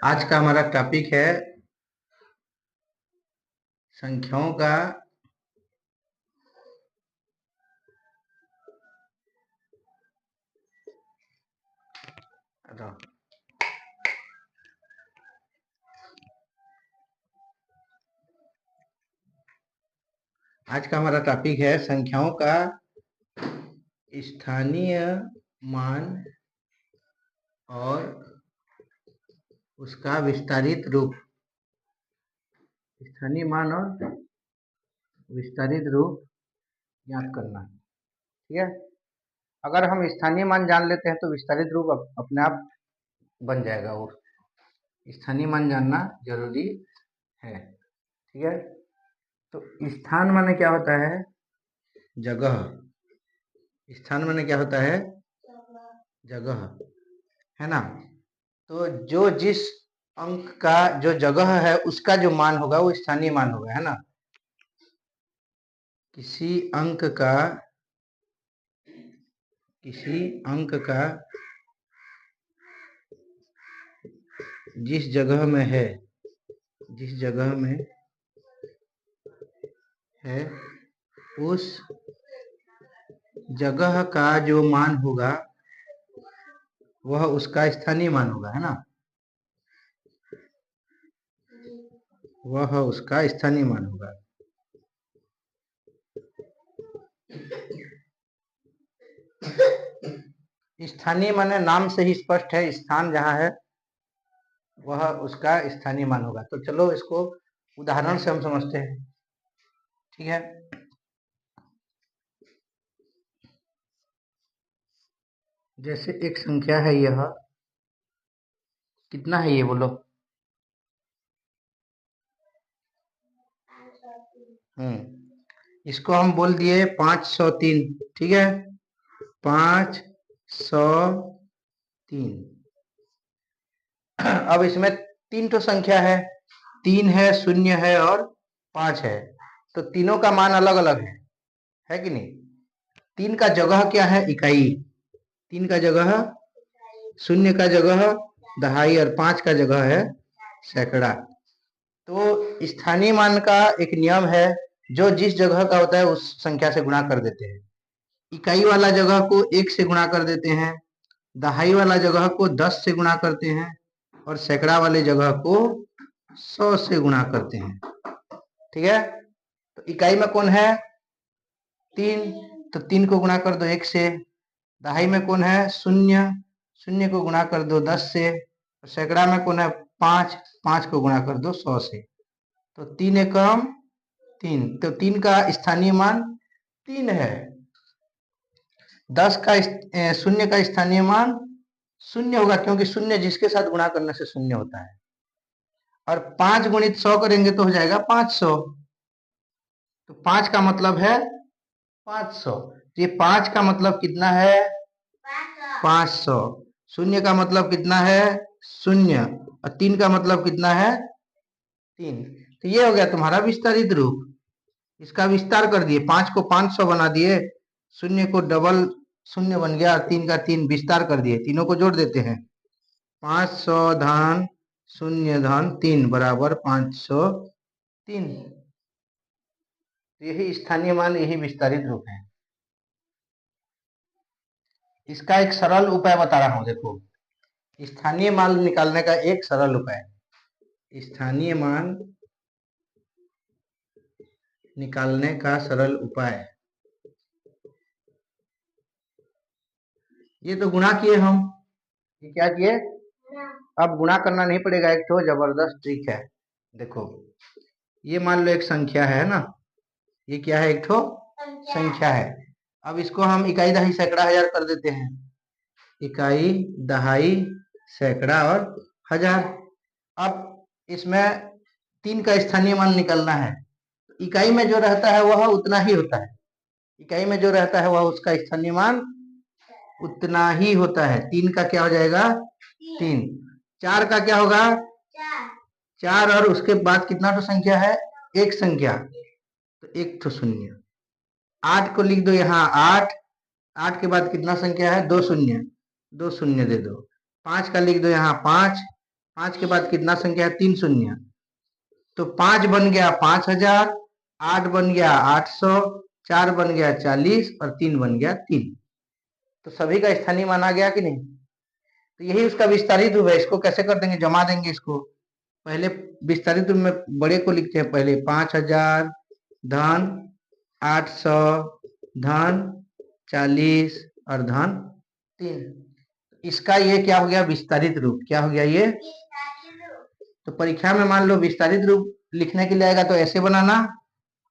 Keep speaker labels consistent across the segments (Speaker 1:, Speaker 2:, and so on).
Speaker 1: आज का हमारा टॉपिक है संख्याओं का आज का हमारा टॉपिक है संख्याओं का स्थानीय मान और उसका विस्तारित रूप। स्थानीय मान और विस्तारित रूप ज्ञात करना। ठीक है, अगर हम स्थानीय मान जान लेते हैं तो विस्तारित रूप अपने आप बन जाएगा। और स्थानीय मान जानना जरूरी है। ठीक है, तो स्थान माने क्या होता है? जगह। स्थान माने क्या होता है? जगह, है ना। तो जो जिस अंक का जो जगह है उसका जो मान होगा वो स्थानीय मान होगा, है ना। किसी अंक का जिस जगह में है उस जगह का जो मान होगा वह उसका स्थानीय मान होगा, है ना। वह उसका स्थानीय मान होगा। स्थानीय माने नाम से ही स्पष्ट है, स्थान जहाँ है वह उसका स्थानीय मान होगा। तो चलो इसको उदाहरण से हम समझते हैं। ठीक है, जैसे एक संख्या है, यह कितना है? ये बोलो। इसको हम बोल दिए 503। ठीक है, 503। अब इसमें 3 तो संख्या है, 3 है, 0 है और 5 है। तो तीनों का मान अलग अलग है कि नहीं। 3 का जगह क्या है? इकाई। 3 का जगह, 0 का जगह दहाई और 5 का जगह है सैकड़ा। तो स्थानीय मान का एक नियम है, जो जिस जगह का होता है उस संख्या से गुणा कर देते हैं। इकाई वाला जगह को 1 से गुणा कर देते हैं, दहाई वाला जगह को 10 से गुणा करते हैं और सैकड़ा वाले जगह को 100 से गुणा करते हैं। ठीक है, तो इकाई में कौन है? 3, तो 3 को गुणा कर दो 1 से। दहाई में कौन है? 0, 0 को गुणा कर दो 10 से। और सैकड़ा में कौन है? 5, 5 को गुणा कर दो 100 से। तो 3 एकम 3, तो 3 का स्थानीय मान 3 है। 0 का स्थानीय मान 0 होगा, क्योंकि 0 जिसके साथ गुणा करने से 0 होता है। और 5 गुणित 100 करेंगे तो हो जाएगा 500। तो 5 का मतलब है 500। तो ये 5 का मतलब कितना है? 500। 0 का मतलब कितना है? 0। और 3 का मतलब कितना है? 3। तो ये हो गया तुम्हारा विस्तारित रूप। इसका विस्तार कर दिए, 5 को 500 बना दिए, 0 को डबल 0 बन गया, 3 का 3 विस्तार कर दिए। तीनों को जोड़ देते हैं, 500 धन 0 धन 3 बराबर 503। यही स्थानीय मान, यही विस्तारित रूप है। इसका एक सरल उपाय बता रहा हूं, देखो। स्थानीय मान निकालने का एक सरल उपाय। स्थानीय मान निकालने का सरल उपाय, ये तो गुणा किए हम। ये क्या किए? अब गुणा करना नहीं पड़ेगा, एक तो जबरदस्त ट्रिक है। देखो, ये मान लो एक संख्या है ना, ये क्या है? एक तो संख्या है। अब इसको हम इकाई दहाई सैकड़ा हजार कर देते हैं। इकाई दहाई सैकड़ा और हजार। अब इसमें 3 का स्थानीय मान निकलना है। इकाई में जो रहता है वह उतना ही होता है। इकाई में जो रहता है वह उसका स्थानीय मान उतना ही होता है। 3 का क्या हो जाएगा? 3। 4 का क्या होगा? 4। और उसके बाद कितना तो संख्या है? एक संख्या, तो एक तो 0। 8 को लिख दो यहाँ 8। 8 के बाद कितना संख्या है? 2 शून्य, 2 शून्य दे दो। 5 का लिख दो यहाँ 5। 5 के बाद कितना संख्या है? 3 शून्य। तो 5 बन गया 5000, 8 बन गया 800, 4 बन गया 40 और 3 बन गया 3। तो सभी का स्थानीय मान आ गया कि नहीं? तो यही उसका विस्तारित रूप है। इसको कैसे कर देंगे? जमा देंगे इसको। पहले विस्तारित रूप में बड़े को लिखते हैं। पहले 5000 धन 800 धन 40 और धन 3। इसका ये क्या हो गया? विस्तारित रूप। क्या हो गया ये? तो परीक्षा में मान लो विस्तारित रूप लिखने के लिए आएगा तो ऐसे बनाना,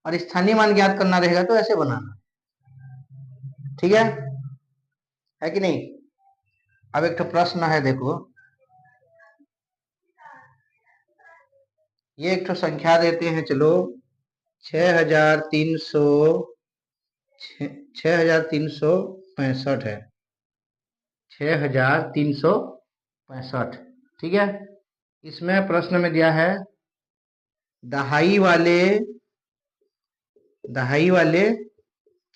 Speaker 1: और स्थानीय मान ज्ञात करना रहेगा तो ऐसे बनाना। ठीक है कि नहीं? अब एक तो प्रश्न है, देखो ये एक तो संख्या देते हैं, चलो 6365 है, 6365। ठीक है। इसमें प्रश्न में दिया है दहाई वाले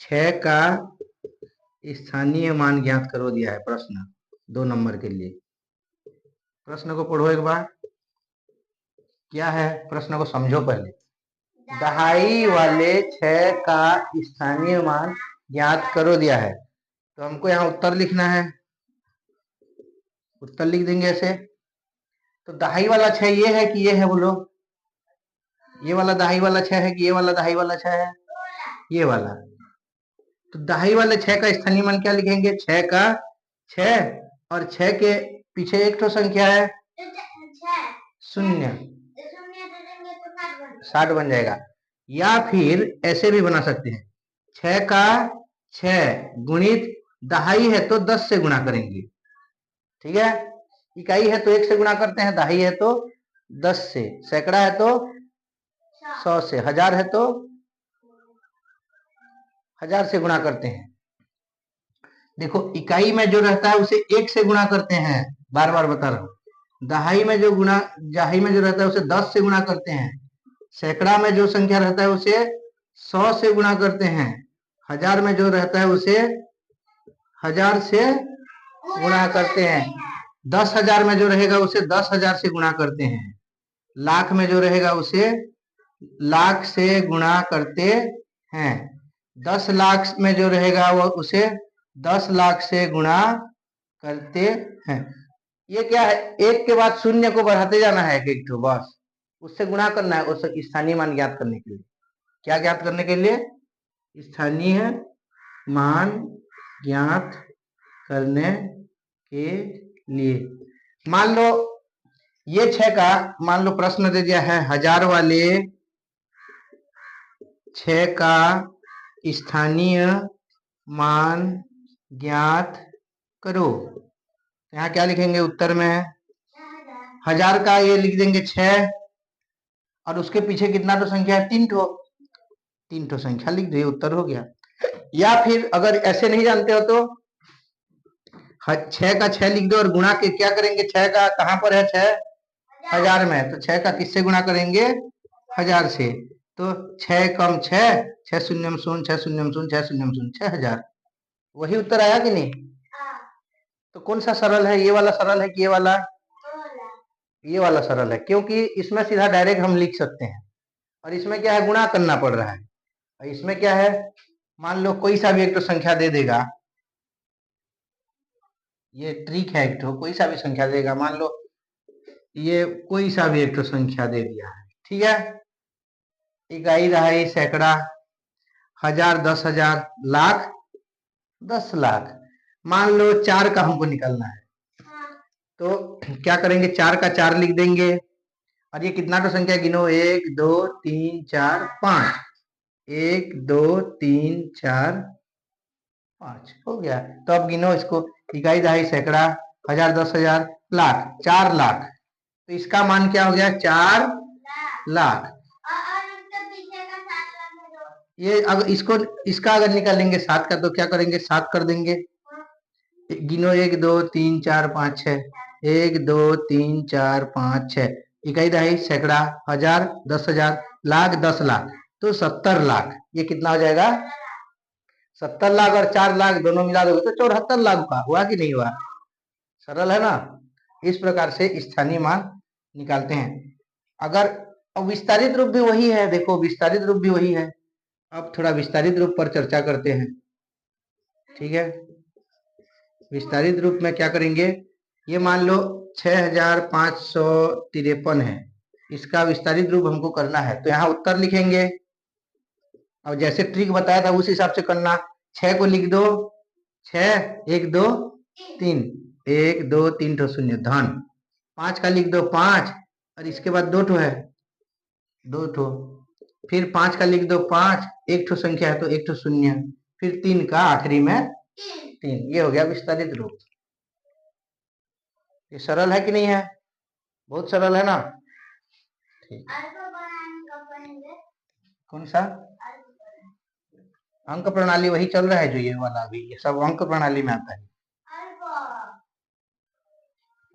Speaker 1: 6 का स्थानीय मान ज्ञात करो, दिया है प्रश्न 2 नंबर के लिए। प्रश्न को पढ़ो एक बार। क्या है प्रश्न को समझो पहले। दहाई वाले 6 का स्थानीय मान ज्ञात करो दिया है, तो हमको यहाँ उत्तर लिखना है। उत्तर लिख देंगे ऐसे। तो दहाई वाला 6 ये है कि ये है? बोलो, ये वाला दहाई वाला 6 है कि ये वाला दहाई वाला 6 है? ये वाला। तो दहाई वाले 6 का स्थानीय मान क्या लिखेंगे? 6 का 6, और 6 के पीछे एक तो संख्या है शून्य, 60 बन जाएगा। या फिर ऐसे भी बना सकते हैं, 6 का 6 गुणित दहाई है तो 10 से गुणा करेंगे। ठीक है। इकाई है तो 1 से गुणा करते हैं, दहाई है तो 10 से, सैकड़ा है तो 100 से, हजार है तो 1000 से गुणा करते हैं। देखो इकाई में जो रहता है उसे 1 से गुणा करते हैं, बार बार बता रहा हूं। दहाई में जो रहता है उसे 10 से गुणा करते हैं। सैकड़ा में जो संख्या रहता है उसे 100 से गुणा करते हैं। हजार में जो रहता है उसे 1000 से गुणा करते हैं। 10,000 में जो रहेगा उसे 10,000 से गुणा करते हैं। लाख में जो रहेगा उसे लाख से गुणा करते हैं। 10 लाख में जो रहेगा वो उसे 10 लाख से गुणा करते हैं। ये क्या है? एक के बाद शून्य को बढ़ाते जाना है, एक तो बस उससे गुणा करना है, उस स्थानीय मान ज्ञात करने के लिए। क्या ज्ञात करने के लिए? स्थानीय मान ज्ञात करने के लिए। मान लो ये 6 का, मान लो प्रश्न दे दिया है हजार वाले 6 का स्थानीय मान ज्ञात करो। यहाँ क्या लिखेंगे उत्तर में? हजार का ये लिख देंगे 6, और उसके पीछे कितना तो संख्या है? 3 ठो संख्या लिख दो, उत्तर हो गया। या फिर अगर ऐसे नहीं जानते हो तो 6 का 6 लिख दो और गुणा के क्या करेंगे? 6 का कहां पर है? 6 हजार में, तो 6 का किससे गुणा करेंगे? 1000 से। तो 6 कम 6, 6 शून्य 0, 6 शून्य 0, 6 शून्य 0, 6000। वही उत्तर आया कि नहीं? तो कौन सा सरल है? ये वाला सरल है कि ये वाला? ये वाला सरल है, क्योंकि इसमें सीधा डायरेक्ट हम लिख सकते हैं, और इसमें क्या है? गुणा करना पड़ रहा है। और इसमें क्या है? मान लो कोई सा भी एक तो संख्या दे देगा, ये ट्रिक है, एक तो कोई सा भी संख्या देगा। मान लो ये कोई सा भी एक तो संख्या दे दिया है, ठीक है? इकाई, दहाई, सैकड़ा, हजार, 10,000, लाख, 10 लाख। मान लो 4 का हमको निकालना है, तो क्या करेंगे? 4 का 4 लिख देंगे, और ये कितना तो संख्या गिनो? 1 2 3 4 5, 1 2 3 4 5 हो गया। तो अब गिनो इसको, इकाई, दहाई, सैकड़ा, हजार, 10,000, लाख, 4 लाख। तो इसका मान क्या हो गया? 4 लाख। ये अगर इसका अगर निकालेंगे 7 का, तो क्या करेंगे? 7 कर देंगे। गिनो 1 2 3 4 5 6, 1 2 3 4 5 6, इकाई, दहाई, सैकड़ा, हजार, 10,000, लाख, 10 लाख। तो 70 लाख। ये कितना हो जाएगा? 70 लाख और 4 लाख दोनों मिला दोगे तो 74 लाख का हुआ कि नहीं हुआ? सरल है ना? इस प्रकार से स्थानीय मान निकालते हैं। अगर अब विस्तारित रूप भी वही है, देखो विस्तारित रूप भी वही है। अब थोड़ा विस्तारित रूप पर चर्चा करते हैं, ठीक है। विस्तारित रूप में क्या करेंगे, ये मान लो 6553 है, इसका विस्तारित रूप हमको करना है, तो यहाँ उत्तर लिखेंगे। अब जैसे ट्रिक बताया था उस हिसाब से करना। 6 को लिख दो, 6 1 2 3, 1 2 3 ठो शून्य धन। 5 का लिख दो 5, और इसके बाद 2 ठो है, 2 ठो। फिर 5 का लिख दो 5, 1 ठो संख्या है तो 1 ठो शून्य। फिर 3 का आखिरी में 3। ये हो गया विस्तारित रूप। ये सरल है कि नहीं है? बहुत सरल है ना। ठीक, कौन सा अंक प्रणाली? वही चल रहा है जो ये वाला, भी ये सब अंक प्रणाली में आता है।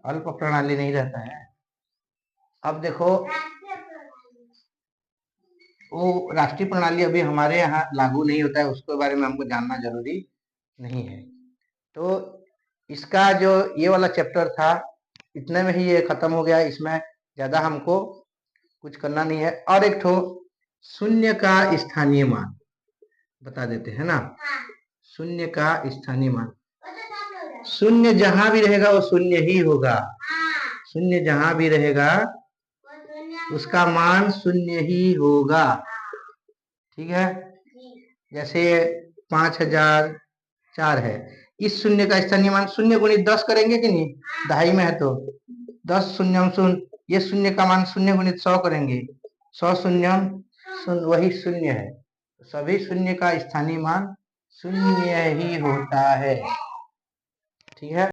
Speaker 1: अल्प प्रणाली नहीं रहता है। अब देखो, वो राष्ट्रीय प्रणाली अभी हमारे यहाँ लागू नहीं होता है, उसके बारे में हमको जानना जरूरी नहीं है। तो इसका जो ये वाला चैप्टर था, इतने में ही ये खत्म हो गया। इसमें ज्यादा हमको कुछ करना नहीं है। और एक ठो शून्य का स्थानीय मान बता देते हैं ना। शून्य का स्थानीय मान, शून्य जहां भी रहेगा वो शून्य ही होगा। शून्य जहां भी रहेगा उसका मान शून्य ही होगा, ठीक है। जैसे 5004 है, इस शून्य का स्थानीय मान, शून्य गुणित 10 करेंगे कि नहीं, दहाई में है तो 10 शून्यम शून्य। ये शून्य का मान शून्य गुणित 100 करेंगे, 100 शून्यम शून्य, वही शून्य है। सभी शून्य का स्थानीय मान शून्य ही होता है, ठीक है।